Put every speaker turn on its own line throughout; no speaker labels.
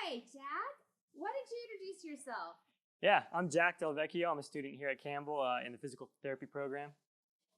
Hi, Jack. Why don't you introduce yourself?
Yeah, I'm Jack DelVecchio. I'm a student here at Campbell in the physical therapy program.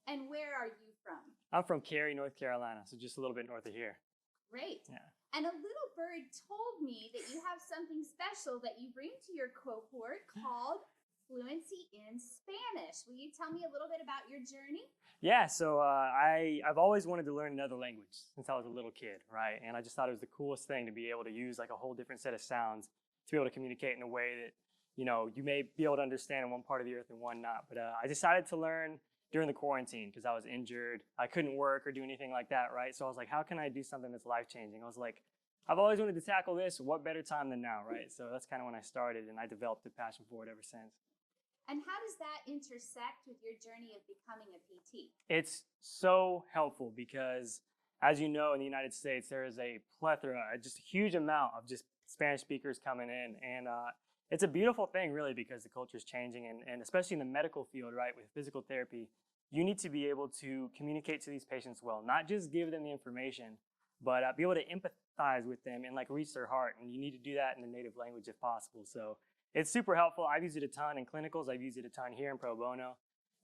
And where are you from?
I'm from Cary, North Carolina, so just a little bit north of here.
Great.
Yeah.
And a little bird told me that you have something special that you bring to your cohort called fluency in Spanish. Will you tell me a little bit about your journey?
Yeah, so I've always wanted to learn another language since I was a little kid, right? And I just thought it was the coolest thing to be able to use like a whole different set of sounds to be able to communicate in a way that, you may be able to understand in one part of the earth and one not. But I decided to learn during the quarantine because I was injured. I couldn't work or do anything like that, right? So I was like, how can I do something that's life-changing? I was like, I've always wanted to tackle this. What better time than now, right? So that's kind of when I started, and I developed a passion for it ever since.
And how does that intersect with your journey of becoming a PT?
It's so helpful because, as you know, in the United States, there is a plethora, just a huge amount of just Spanish speakers coming in. And it's a beautiful thing, really, because the culture is changing. And especially in the medical field, right, with physical therapy, you need to be able to communicate to these patients well, not just give them the information, but be able to empathize with them and like reach their heart. And you need to do that in the native language if possible. So it's super helpful. I've used it a ton in clinicals. I've used it a ton here in pro bono,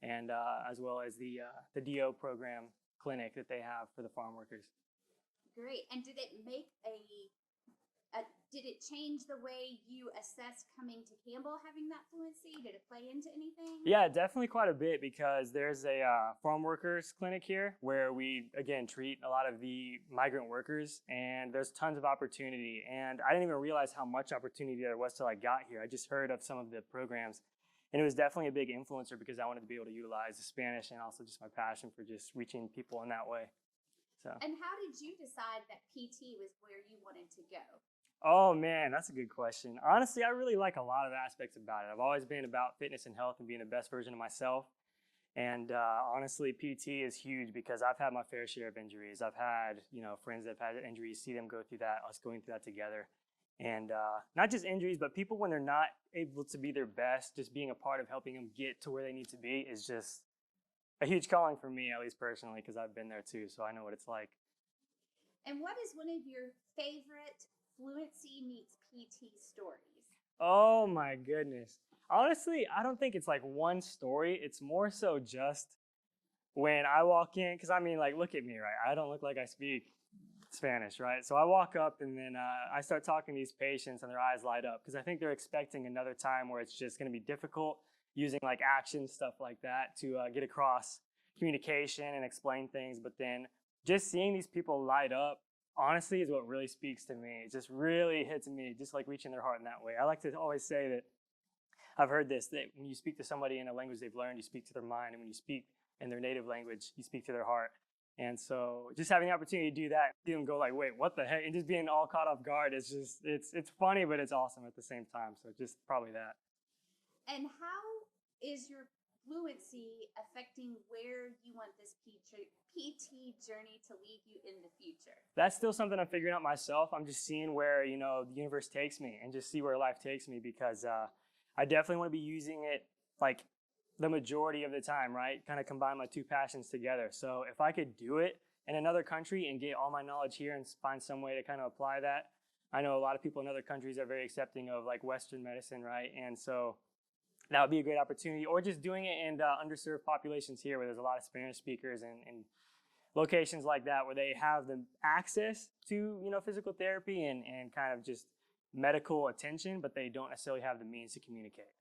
and as well as the DO program clinic that they have for the farm workers.
Great. And did it make did it change the way you assess coming to Campbell having that fluency? Did it play into anything?
Yeah, definitely quite a bit because there's a farm workers clinic here where we, again, treat a lot of the migrant workers, and there's tons of opportunity. And I didn't even realize how much opportunity there was till I got here. I just heard of some of the programs, and it was definitely a big influencer because I wanted to be able to utilize the Spanish and also just my passion for just reaching people in that way. So.
And how did you decide that PT was where you wanted to go?
Oh man, that's a good question. Honestly, I really like a lot of aspects about it. I've always been about fitness and health and being the best version of myself. And honestly, PT is huge because I've had my fair share of injuries. I've had, friends that have had injuries, see them go through that, us going through that together. And not just injuries, but people when they're not able to be their best, just being a part of helping them get to where they need to be is just a huge calling for me, at least personally, because I've been there too, so I know what it's like.
And what is one of your favorite fluency meets PT stories?
Oh my goodness. Honestly, I don't think it's like one story. It's more so just when I walk in, because I mean, like, look at me, right? I don't look like I speak Spanish, right? So I walk up and then I start talking to these patients and their eyes light up because I think they're expecting another time where it's just going to be difficult using like action, stuff like that to get across communication and explain things. But then just seeing these people light up, honestly, is what really speaks to me. It just really hits me, just like reaching their heart in that way. I like to always say that I've heard this, that when you speak to somebody in a language they've learned, you speak to their mind. And when you speak in their native language, you speak to their heart. And so just having the opportunity to do that, see them go like, wait, what the heck? And just being all caught off guard, it's just, it's funny, but it's awesome at the same time. So just probably that.
And how is your fluency affecting where you want this PT journey to lead you in the future?
That's still something I'm figuring out myself. I'm just seeing where, the universe takes me and just see where life takes me because I definitely want to be using it like the majority of the time, right? Kind of combine my two passions together. So if I could do it in another country and get all my knowledge here and find some way to kind of apply that. I know a lot of people in other countries are very accepting of like Western medicine, right? And so that would be a great opportunity. Or just doing it in underserved populations here where there's a lot of Spanish speakers and locations like that where they have the access to, physical therapy and kind of just medical attention, but they don't necessarily have the means to communicate.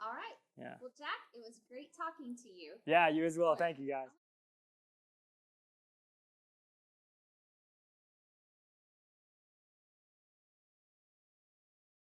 All right.
Yeah.
Well, Jack, it was great talking to you.
Yeah, you as well. Thank you, guys.